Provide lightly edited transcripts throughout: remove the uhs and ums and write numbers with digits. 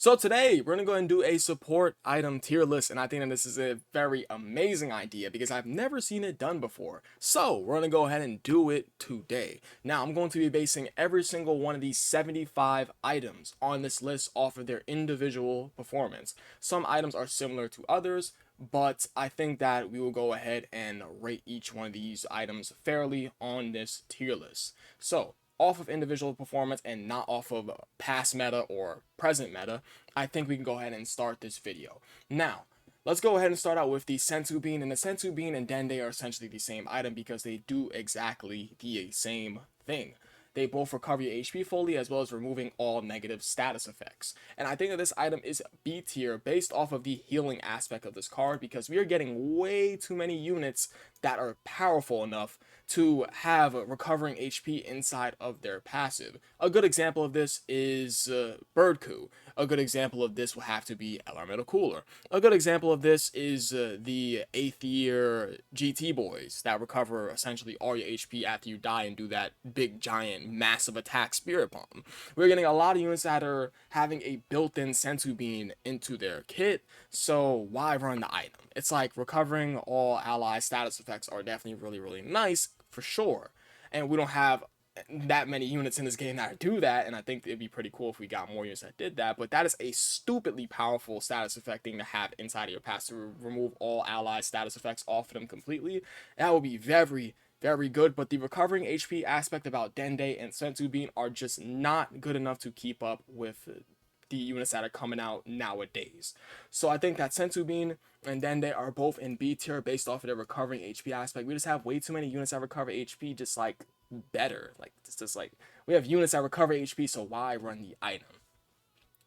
So today we're gonna go ahead and do a support item tier list, and I think that this is a very amazing idea because I've never seen it done before. So we're gonna go ahead and do it today. Now I'm going to be basing every single one of these 75 items on this list off of their individual performance. Some items are similar to others, but I think that we will go ahead and rate each one of these items fairly on this tier list. So off of individual performance and not off of past meta or present meta, I think we can go ahead and start this video. Now, let's go ahead and start out with the Senzu Bean, and the Senzu Bean and Dende are essentially the same item because they do exactly the same thing. They both recover your HP fully as well as removing all negative status effects. And I think that this item is B tier based off of the healing aspect of this card because we are getting way too many units that are powerful enough to have recovering HP inside of their passive. A good example of this is Birdcoo. A good example of this will have to be Elemental Cooler. A good example of this is the 8th year GT boys that recover essentially all your HP after you die and do that big giant massive attack Spirit Bomb. We're getting a lot of units that are having a built-in Senzu Bean into their kit, so why run the item? It's like recovering all ally status effects are definitely really nice for sure, and we don't have that many units in this game that do that, and I think it'd be pretty cool if we got more units that did that. But that is a stupidly powerful status effect thing to have inside of your pass to remove all ally status effects off of them completely. That would be very good, but the recovering HP aspect about Dende and Senzu Bean are just not good enough to keep up with the units that are coming out nowadays. So I think that Senzu Bean and Dende are both in B tier based off of their recovering HP aspect. We just have way too many units that recover HP just like better. Like it's just like we have units that recover HP, so why run the item?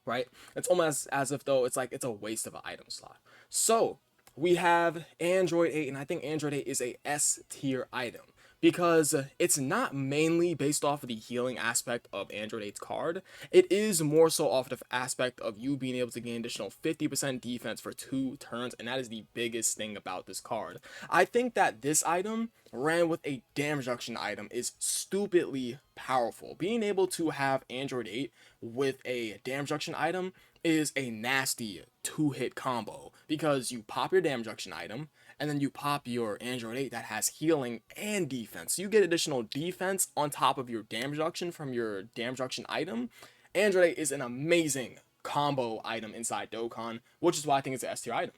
Right? It's almost as if though it's like it's a waste of an item slot. So we have Android 8, and I think Android 8 is a S tier item because it's not mainly based off of the healing aspect of Android 8's card. It is more so off the aspect of you being able to gain additional 50% defense for 2 turns, and that is the biggest thing about this card. I think that this item ran with a damage reduction item is stupidly powerful. Being able to have Android 8 with a damage reduction item is a nasty 2-hit combo because you pop your damage reduction item and then you pop your Android 8 that has healing and defense. So you get additional defense on top of your damage reduction from your damage reduction item. Android 8 is an amazing combo item inside Dokkan, which is why I think it's an S tier item.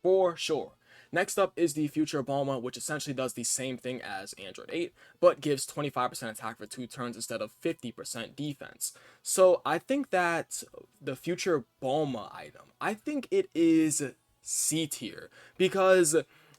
For sure. Next up is the Future Bulma, which essentially does the same thing as Android 8, but gives 25% attack for 2 turns instead of 50% defense. So I think that the Future Bulma item, I think it is C tier, because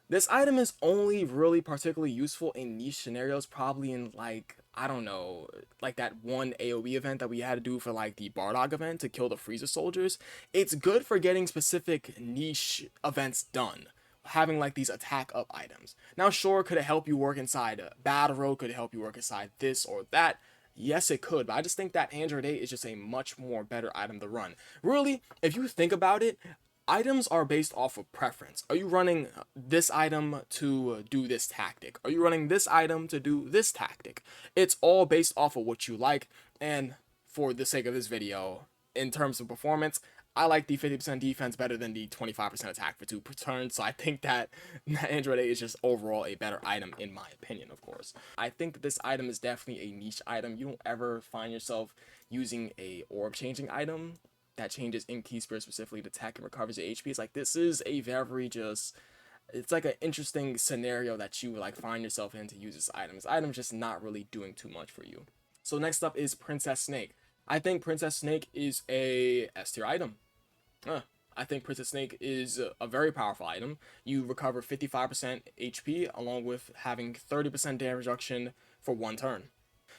this item is only really particularly useful in niche scenarios, probably in like, I don't know, like that one AoE event that we had to do for like the Bardock event to kill the Frieza soldiers. It's good for getting specific niche events done, having like these attack up items. Now sure, could it help you work inside Battle Road, could it help you work inside this or that? Yes, it could, but I just think that Android 8 is just a much more better item to run. Really, if you think about it, items are based off of preference. Are you running this item to do this tactic? Are you running this item to do this tactic? It's all based off of what you like, and for the sake of this video, in terms of performance, I like the 50% defense better than the 25% attack for 2 per turn, so I think that Android 8 is just overall a better item in my opinion, of course. I think that this item is definitely a niche item. You don't ever find yourself using a orb changing item that changes in key spirit specifically to attack and recovers your HP. It's like, this is a very just, it's like an interesting scenario that you would like find yourself in to use this item. This item's just not really doing too much for you. So next up is Princess Snake. I think Princess Snake is a S tier item. I think Princess Snake is a very powerful item. You recover 55% HP along with having 30% damage reduction for 1 turn.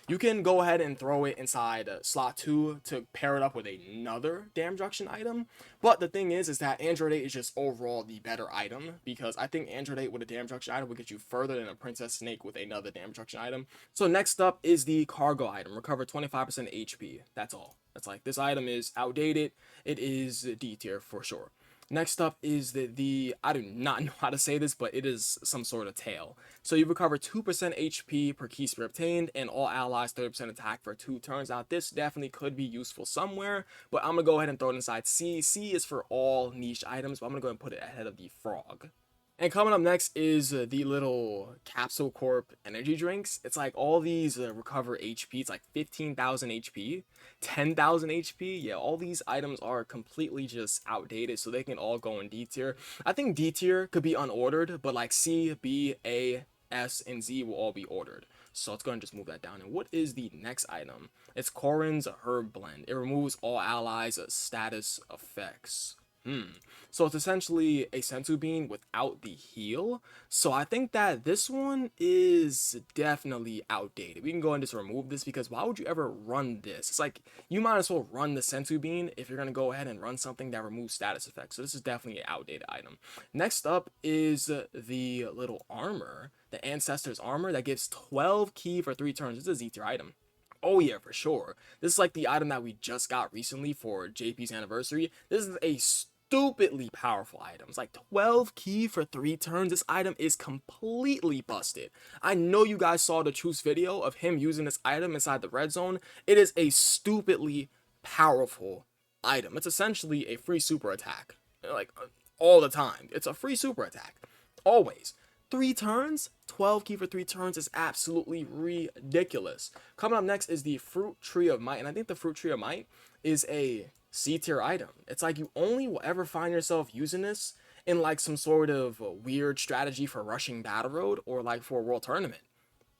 You can go ahead and throw it inside slot 2 to pair it up with another damage reduction item. But the thing is that Android 8 is just overall the better item, because I think Android 8 with a damage reduction item will get you further than a Princess Snake with another damage reduction item. So next up is the cargo item. Recover 25% HP. That's all. That's like, this item is outdated. It is D tier for sure. Next up is the I do not know how to say this, but it is some sort of tail. So you recover 2% HP per key spear obtained, and all allies 30% attack for 2 turns. Now this definitely could be useful somewhere, but I'm gonna go ahead and throw it inside C. C is for all niche items, but I'm gonna go ahead and put it ahead of the frog. And coming up next is the little Capsule Corp energy drinks. It's like all these recover HP. It's like 15,000 HP, 10,000 HP. Yeah, all these items are completely just outdated, so they can all go in D tier. I think D tier could be unordered, but like C, B, A, S, and Z will all be ordered. So let's go and just move that down. And what is the next item? It's Corrin's Herb Blend. It removes all allies' status effects. So it's essentially a sensu bean without the heal. So I think that this one is definitely outdated. We can go and just remove this, because why would you ever run this? It's like you might as well run the sensu bean if you're gonna go ahead and run something that removes status effects. So this is definitely an outdated item. Next up is the little armor, the Ancestor's armor that gives 12 ki for 3 turns. It's a Z tier item. Oh yeah, for sure. This is like the item that we just got recently for JP's anniversary. This is a stupidly powerful item. It's like 12 ki for 3 turns. This item is completely busted. I know you guys saw the Truce video of him using this item inside the red zone. It is a stupidly powerful item. It's essentially a free super attack. Like all the time. It's a free super attack. Always. 3 turns, 12 ki for 3 turns is absolutely ridiculous. Coming up next is the Fruit Tree of Might, and I think the Fruit Tree of Might is a C tier item. It's like you only will ever find yourself using this in like some sort of weird strategy for rushing Battle Road or like for a World Tournament.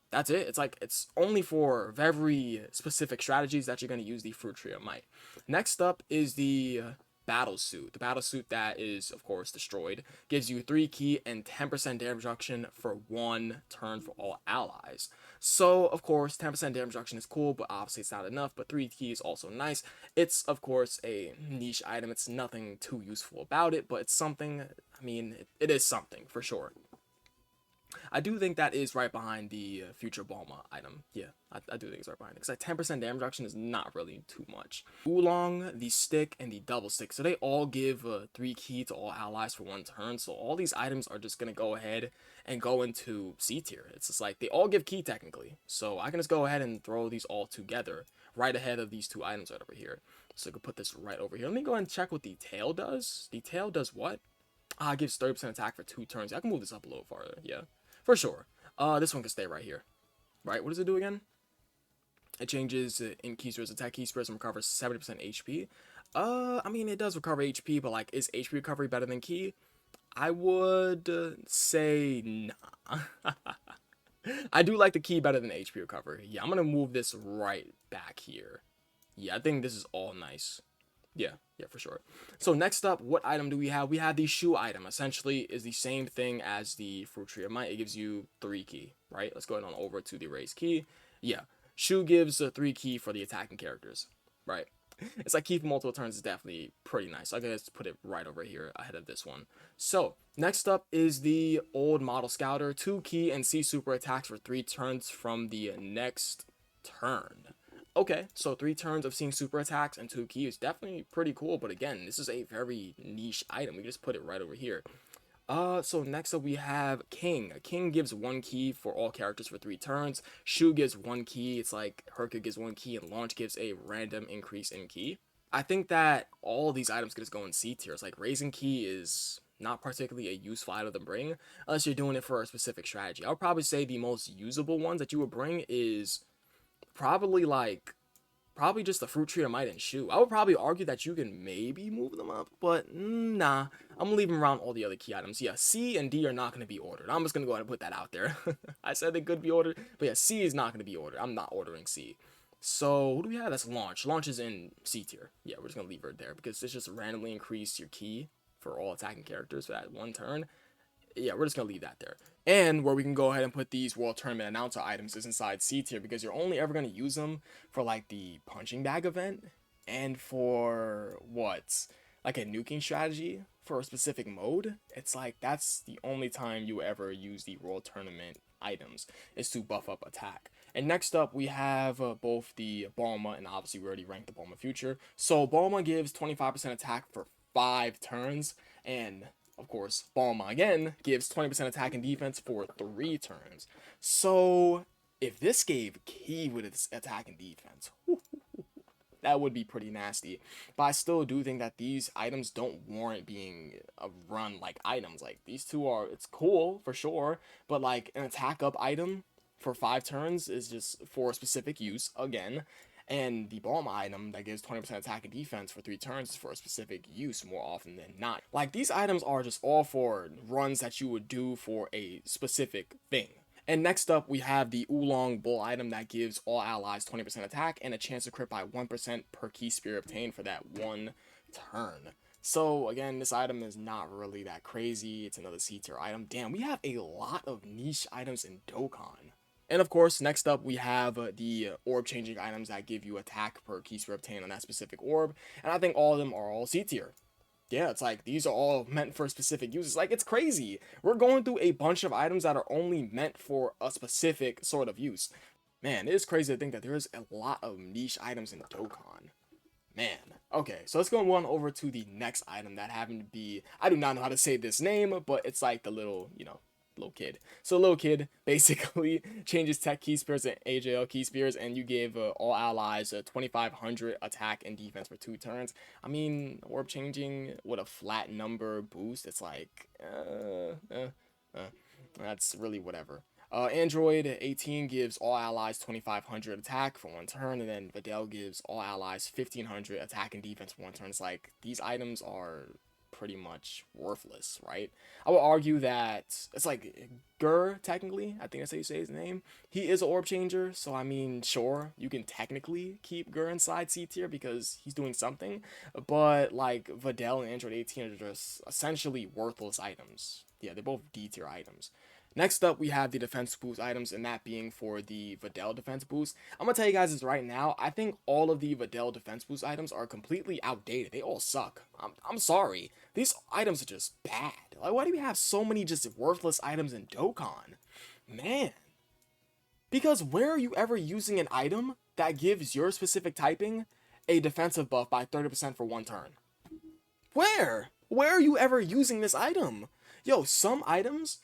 That's it. It's like it's only for very specific strategies that you're going to use the Fruit Tree of Might. Next up is the battle suit. The battle suit that is, of course, destroyed gives you 3 ki and 10% damage reduction for 1 turn for all allies. So, of course, 10% damage reduction is cool, but obviously it's not enough. But 3 ki is also nice. It's, of course, a niche item. It's nothing too useful about it, but it's something. I mean, it is something for sure. I do think that is right behind the future Balma item. Yeah, I do think it's right behind it. Because like 10% damage reduction is not really too much. Oolong, the stick, and the double stick. So they all give 3 ki to all allies for 1 turn. So all these items are just going to go ahead and go into C tier. It's just like they all give ki technically. So I can just go ahead and throw these all together right ahead of these 2 items right over here. So I can put this right over here. Let me go ahead and check what the tail does. The tail does what? It gives 30% attack for 2 turns. I can move this up a little farther. Yeah. For sure. This one can stay right here. Right, what does it do again? It changes in key spreads, attack key spreads, and recovers 70% HP. I mean, it does recover HP, but like, is HP recovery better than key? I would say nah. I do like the key better than HP recovery. Yeah, I'm gonna move this right back here. Yeah, I think this is all nice. Yeah, for sure. So next up, what item do we have? We have the shoe item. Essentially, is the same thing as the Fruit Tree of Might. It gives you 3 ki, right? Let's go ahead on over to the raise key. Yeah, shoe gives 3 ki for the attacking characters, right? It's like key for multiple turns is definitely pretty nice. So I guess put it right over here ahead of this one. So next up is the old model scouter. 2 ki and C super attacks for 3 turns from the next turn. Okay, so 3 turns of seeing super attacks and 2 ki is definitely pretty cool, but again, this is a very niche item. We just put it right over here. So next up we have King. King gives 1 ki for all characters for 3 turns. Shu gives 1 ki. It's like Herka gives 1 ki, and Launch gives a random increase in ki. I think that all of these items could just go in C tier. It's like raising ki is not particularly a useful item to bring unless you're doing it for a specific strategy. I would probably say the most usable ones that you would bring is probably just the Fruit Tree of Might and Shoe. I would probably argue that you can maybe move them up, but nah. I'm gonna leave them around all the other key items. Yeah, C and D are not gonna be ordered. I'm just gonna go ahead and put that out there. I said they could be ordered, but yeah, C is not gonna be ordered. I'm not ordering C. So who do we have? That's Launch. Launch is in C tier. Yeah, we're just gonna leave her there because it's just randomly increase your ki for all attacking characters for that 1 turn. Yeah, we're just gonna leave that there. And where we can go ahead and put these World Tournament announcer items is inside C tier, because you're only ever gonna use them for like the punching bag event and for what, like a nuking strategy for a specific mode. It's like that's the only time you ever use the World Tournament items, is to buff up attack. And next up we have both the Balma, and obviously we already ranked the Balma future. So Balma gives 25% attack for 5 turns, and of course, Bulma again gives 20% attack and defense for 3 turns. So, if this gave Ki with its attack and defense, that would be pretty nasty. But I still do think that these items don't warrant being run like items. Like, these two are, it's cool for sure, but like an attack up item for 5 turns is just for specific use again. And the bomb item that gives 20% attack and defense for 3 turns is for a specific use more often than not. Like, these items are just all for runs that you would do for a specific thing. And next up, we have the Oolong Bull item that gives all allies 20% attack and a chance to crit by 1% per key spear obtained for that 1 turn. So again, this item is not really that crazy. It's another C tier item. Damn, we have a lot of niche items in Dokkan. And of course, next up, we have the orb changing items that give you attack per key spear obtained on that specific orb. And I think all of them are all C tier. Yeah, it's like, these are all meant for specific uses. Like, it's crazy. We're going through a bunch of items that are only meant for a specific sort of use. Man, it is crazy to think that there is a lot of niche items in Dokkan. Man. Okay, so let's go on over to the next item that happened to be, I do not know how to say this name, but it's like the little, little kid. So little kid basically changes tech key spears and AJL key spears, and you give all allies 2500 attack and defense for 2 turns. I mean, orb changing with a flat number boost, it's like that's really whatever. Android 18 gives all allies 2500 attack for 1 turn, and then Videl gives all allies 1500 attack and defense for 1 turn. It's like, these items are pretty much worthless, right? I would argue that it's like Gur, technically, I think that's how you say his name. He is an orb changer, so I mean, sure, you can technically keep Gur inside C tier because he's doing something, but like Videl and Android 18 are just essentially worthless items. Yeah, they're both D tier items. Next up, we have the defense boost items, and that being for the Videl defense boost. I'm gonna tell you guys this right now. I think all of the Videl defense boost items are completely outdated. They all suck. I'm sorry. These items are just bad. Like, why do we have so many just worthless items in Dokkan? Man. Because where are you ever using an item that gives your specific typing a defensive buff by 30% for 1 turn? Where? Where are you ever using this item? Yo, some items,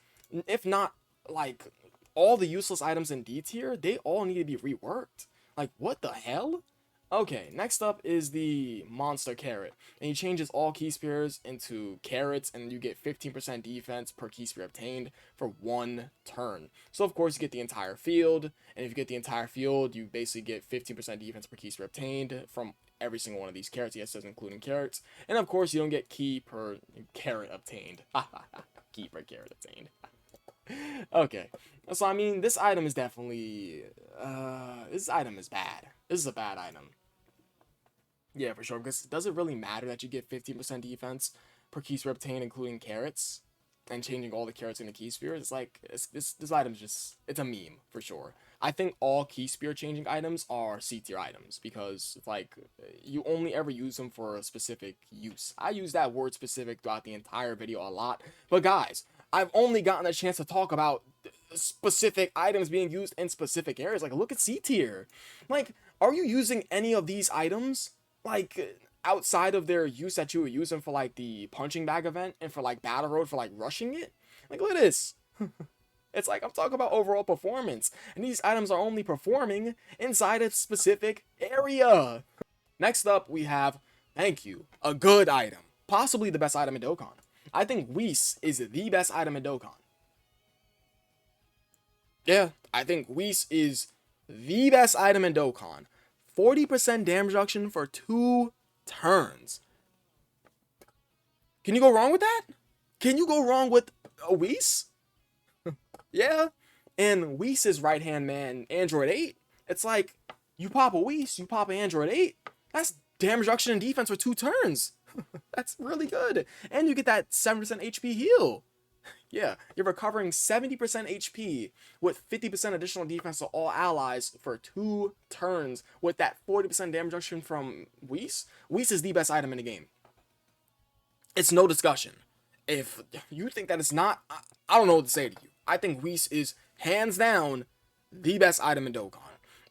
if not like all the useless items in D tier, they all need to be reworked. Like, what the hell? Okay, next up is the Monster Carrot, and he changes all key spears into carrots, and you get 15% defense per key spear obtained for 1 turn. So of course you get the entire field, and if you get the entire field, you basically get 15% defense per key spear obtained from every single one of these carrots. Yes, it says including carrots, and of course you don't get key per carrot obtained. Key per carrot obtained. Okay, so I mean, this item is definitely, this item is bad. This is a bad item. Yeah, for sure, because does it really matter that you get 15% defense per key spear obtained, including carrots, and changing all the carrots into key spears? It's like, this item's just, it's a meme, for sure. I think all key spear changing items are C tier items, because it's like, you only ever use them for a specific use. I use that word specific throughout the entire video a lot, but guys, I've only gotten a chance to talk about specific items being used in specific areas. Like, look at C tier. Like, are you using any of these items, like, outside of their use that you were using for, like, the punching bag event and for, like, Battle Road for, like, rushing it? Like, look at this. It's like, I'm talking about overall performance, and these items are only performing inside a specific area. Next up, we have, thank you, a good item. Possibly the best item in Dokkan. I think Whis is the best item in Dokkan. Yeah, I think Whis is the best item in Dokkan. 40% damage reduction for 2 turns. Can you go wrong with that? Can you go wrong with a Whis? Yeah. And Whis' right-hand man, Android 8. It's like, you pop a Whis, you pop an Android 8. That's damage reduction and defense for 2 turns. That's really good. And you get that 7% HP heal. Yeah, you're recovering 70% HP with 50% additional defense to all allies for 2 turns with that 40% damage reduction from Whis. Whis is the best item in the game. It's no discussion. If you think that it's not, I don't know what to say to you. I think Whis is hands down the best item in Dokkan.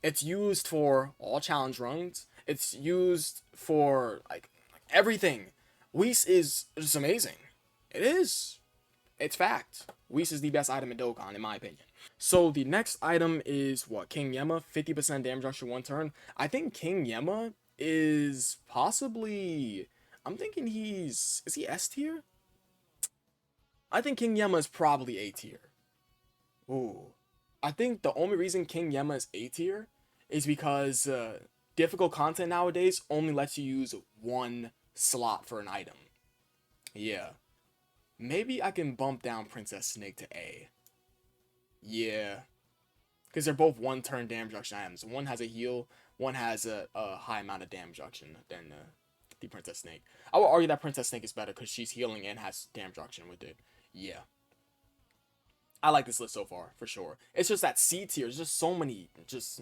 It's used for all challenge runs. It's used for like everything. Whis is just amazing. It is. It's fact. Whis is the best item in Dokkan, in my opinion. So the next item is what? King Yema, 50% damage reduction one turn. I think King Yema is possibly. I'm thinking he's. Is he S tier? I think King Yema is probably A tier. Ooh. I think the only reason King Yema is A tier is because difficult content nowadays only lets you use one slot for an item. Yeah. Maybe I can bump down Princess Snake to A. Yeah. Because they're both one turn damage reduction items. One has a heal, one has a high amount of damage reduction than the Princess Snake. I would argue that Princess Snake is better because she's healing and has damage reduction with it. Yeah. I like this list so far, for sure. It's just that C tier. There's just so many just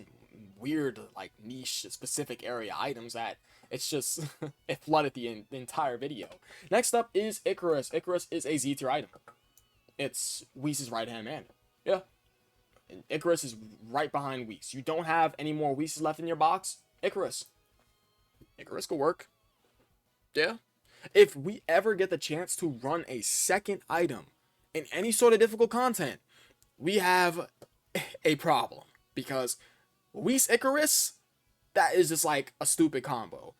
weird, like, niche, specific area items that it's just, it flooded the entire video. Next up is Icarus. Icarus is a Z tier item. It's Whis' right-hand man. Yeah. And Icarus is right behind Whis. You don't have any more Whis left in your box? Icarus. Icarus could work. Yeah. If we ever get the chance to run a second item in any sort of difficult content, we have a problem. Because Whis Icarus, that is just like a stupid combo.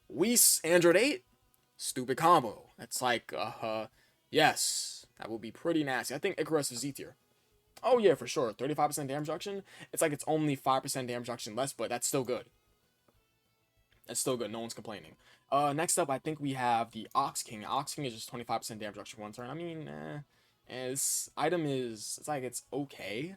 Whis Android 8, stupid combo. That's like, yes, that would be pretty nasty. I think Icarus is Z tier. Oh yeah, for sure. 35% damage reduction. It's like it's only 5% damage reduction less, but that's still good. That's still good. No one's complaining. Next up, I think we have the Ox King. Ox King is just 25% damage reduction one turn. I mean, this item is, it's like it's okay,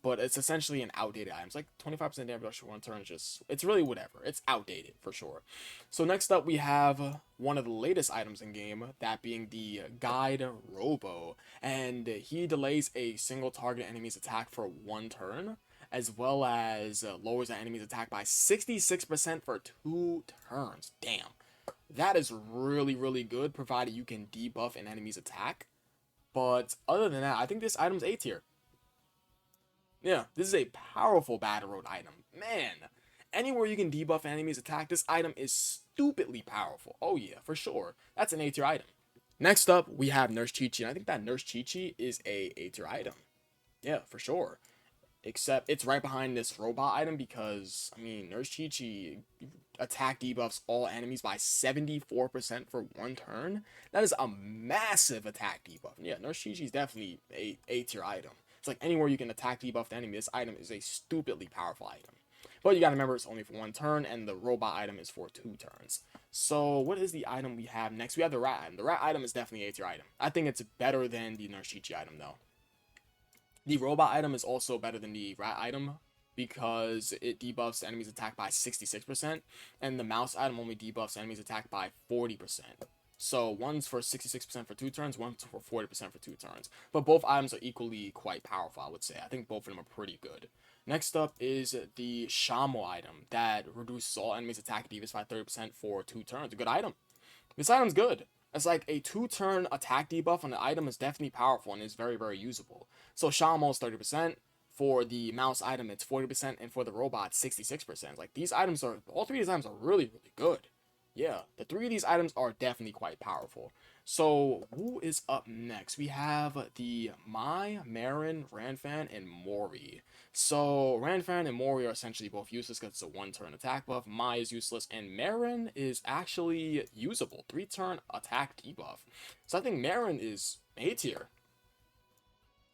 but it's essentially an outdated item. It's like 25% damage reduction one turn. It's really whatever. It's outdated for sure. So next up, we have one of the latest items in game, that being the Guide Robo, and he delays a single target enemy's attack for one turn, as well as lowers the enemy's attack by 66% for 2 turns. Damn. That is really, really good, provided you can debuff an enemy's attack. But other than that, I think this item's A tier. Yeah, this is a powerful Battle Road item. Man, anywhere you can debuff an enemy's attack, this item is stupidly powerful. Oh yeah, for sure. That's an A tier item. Next up, we have Nurse Chi-Chi, and I think that Nurse Chi-Chi is a A tier item. Yeah, for sure. Except it's right behind this robot item because, I mean, Nurse Chi-Chi attack debuffs all enemies by 74% for one turn. That is a massive attack debuff. Yeah, Nurse Chi-Chi is definitely a A-tier item. It's like anywhere you can attack debuff the enemy, this item is a stupidly powerful item. But you gotta remember it's only for one turn, and the robot item is for 2 turns. So what is the item we have next? We have the rat item. The rat item is definitely an A-tier item. I think it's better than the Nurse Chi-Chi item, though. The robot item is also better than the rat item because it debuffs the enemy's attack by 66%, and the mouse item only debuffs the enemy's attack by 40%. So one's for 66% for 2 turns, one's for 40% for 2 turns. But both items are equally quite powerful, I would say. I think both of them are pretty good. Next up is the Shamo item that reduces all enemies' attack debuffs by 30% for 2 turns. A good item. This item's good. It's like a 2-turn attack debuff on the item is definitely powerful and is very, very usable. So Shamo is 30%. For the mouse item, it's 40%. And for the robot, 66%. Like, these items are, all 3 of these items are really, really good. Yeah, the 3 of these items are definitely quite powerful. So, who is up next? We have the Mai, Marin, Ranfan, and Mori. So, Ranfan and Mori are essentially both useless because it's a 1-turn attack buff. Mai is useless, and Marin is actually usable. 3-turn attack debuff. So, I think Marin is A tier.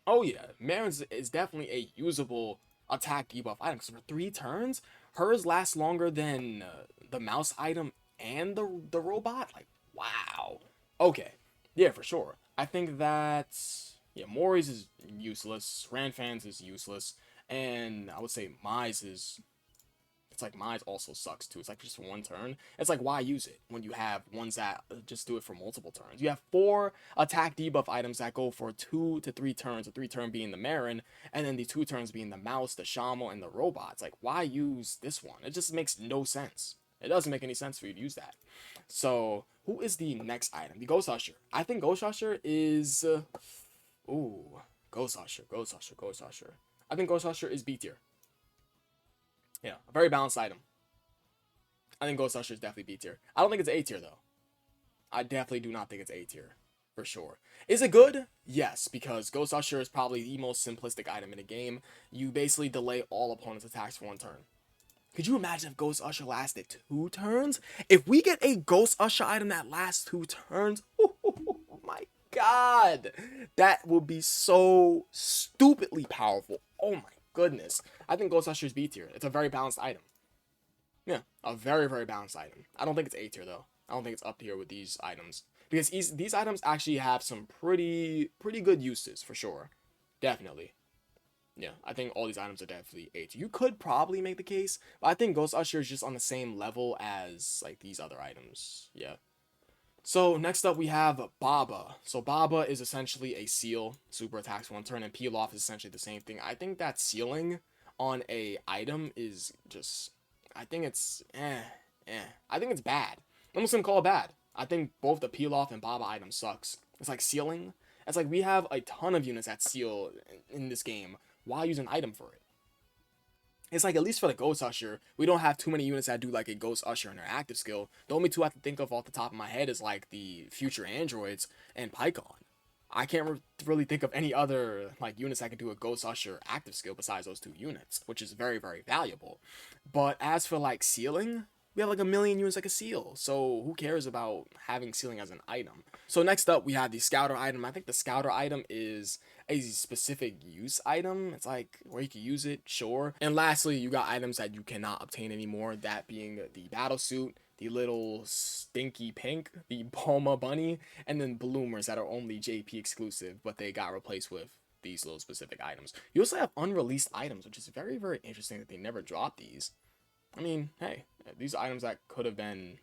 Oh yeah, Marin is definitely a usable attack debuff item. Because for 3 turns, hers lasts longer than the mouse item and the robot. Like, wow. Okay, yeah, for sure. I think that, yeah, Mori's is useless, Ranfan's is useless, and I would say Mai's is, it's like Mai's also sucks too. It's like just for 1 turn. It's like, why use it when you have ones that just do it for multiple turns? You have 4 attack debuff items that go for 2 to 3 turns, the 3 turn being the Marin, and then the 2 turns being the mouse, the Shamo, and the robot. It's like, why use this one? It just makes no sense. It doesn't make any sense for you to use that. So, who is the next item? The Ghost Usher. I think Ghost Usher is... Ghost Usher. I think Ghost Usher is B tier. Yeah, a very balanced item. I think Ghost Usher is definitely B tier. I don't think it's A tier, though. I definitely do not think it's A tier. For sure. Is it good? Yes, because Ghost Usher is probably the most simplistic item in the game. You basically delay all opponents' attacks for 1 turn. Could you imagine if Ghost Usher lasted 2 turns? If we get a Ghost Usher item that lasts 2 turns, oh my god. That would be so stupidly powerful. Oh my goodness. I think Ghost Usher is B tier. It's a very balanced item. Yeah, a very, very balanced item. I don't think it's A tier though. I don't think it's up here with these items. Because these items actually have some pretty good uses for sure. Definitely. Yeah, I think all these items are definitely A tier. You could probably make the case, but I think Ghost Usher is just on the same level as like these other items. Yeah. So next up we have Baba. So Baba is essentially a seal, super attacks 1 turn, and peel off is essentially the same thing. I think that sealing on a item is just, I think it's I think it's bad. I'm just gonna call it bad. I think both the peel off and Baba item sucks. It's like sealing. It's like we have a ton of units that seal in this game. Why use an item for it? It's like, at least for the Ghost Usher, we don't have too many units that do like a Ghost Usher in their active skill. The only 2 I can think of off the top of my head is like the future androids and Pycon. I can't really think of any other like units that can do a Ghost Usher active skill besides those 2 units, which is very, very valuable. But as for like sealing, we have like a million units that can seal, so who cares about having sealing as an item? So next up, we have the Scouter item. I think the Scouter item is a specific use item. It's like where you can use it, sure. And lastly, you got items that you cannot obtain anymore, that being the battle suit, the little stinky pink, the Bulma bunny, and then bloomers that are only JP exclusive, but they got replaced with these little specific items. You also have unreleased items, which is very, very interesting that they never dropped these. I mean, hey, these are items that could have been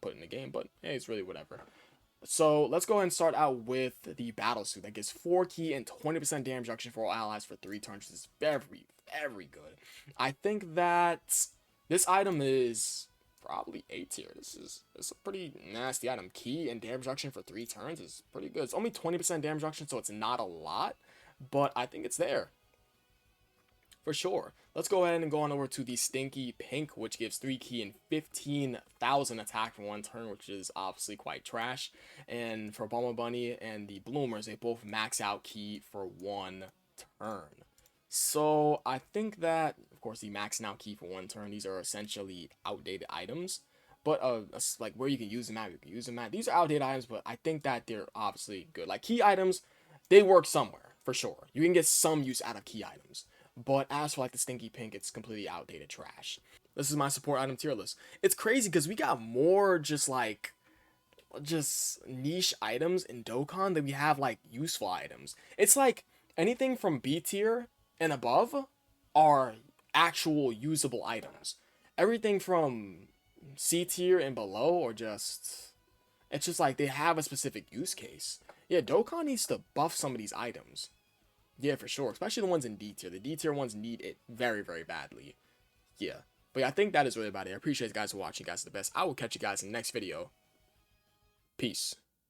put in the game, but hey, it's really whatever. So let's go ahead and start out with the battle suit that gives 4 key and 20% damage reduction for all allies for 3 turns. This is very, very good. I think that this item is probably A tier. It's a pretty nasty item. Key and damage reduction for 3 turns is pretty good. It's only 20% damage reduction, so it's not a lot, but I think it's there. For sure. Let's go ahead and go on over to the Stinky Pink, which gives 3 key and 15,000 attack for 1 turn, which is obviously quite trash. And for Bulma Bunny and the Bloomers, they both max out key for 1 turn. So I think that, of course, the maxing out key for 1 turn, these are essentially outdated items. But like where you can use them at, you can use them at. These are outdated items, but I think that they're obviously good. Like key items, they work somewhere, for sure. You can get some use out of key items. But as for like the Stinky Pink, it's completely outdated trash. This is my support item tier list. It's crazy because we got more just niche items in Dokkan than we have like useful items. It's like anything from B tier and above are actual usable items. Everything from C tier and below are just, it's just like they have a specific use case. Yeah, Dokkan needs to buff some of these items. Yeah, for sure. Especially the ones in D tier. The D tier ones need it very, very badly. Yeah. But yeah, I think that is really about it. I appreciate you guys for watching. You guys are the best. I will catch you guys in the next video. Peace.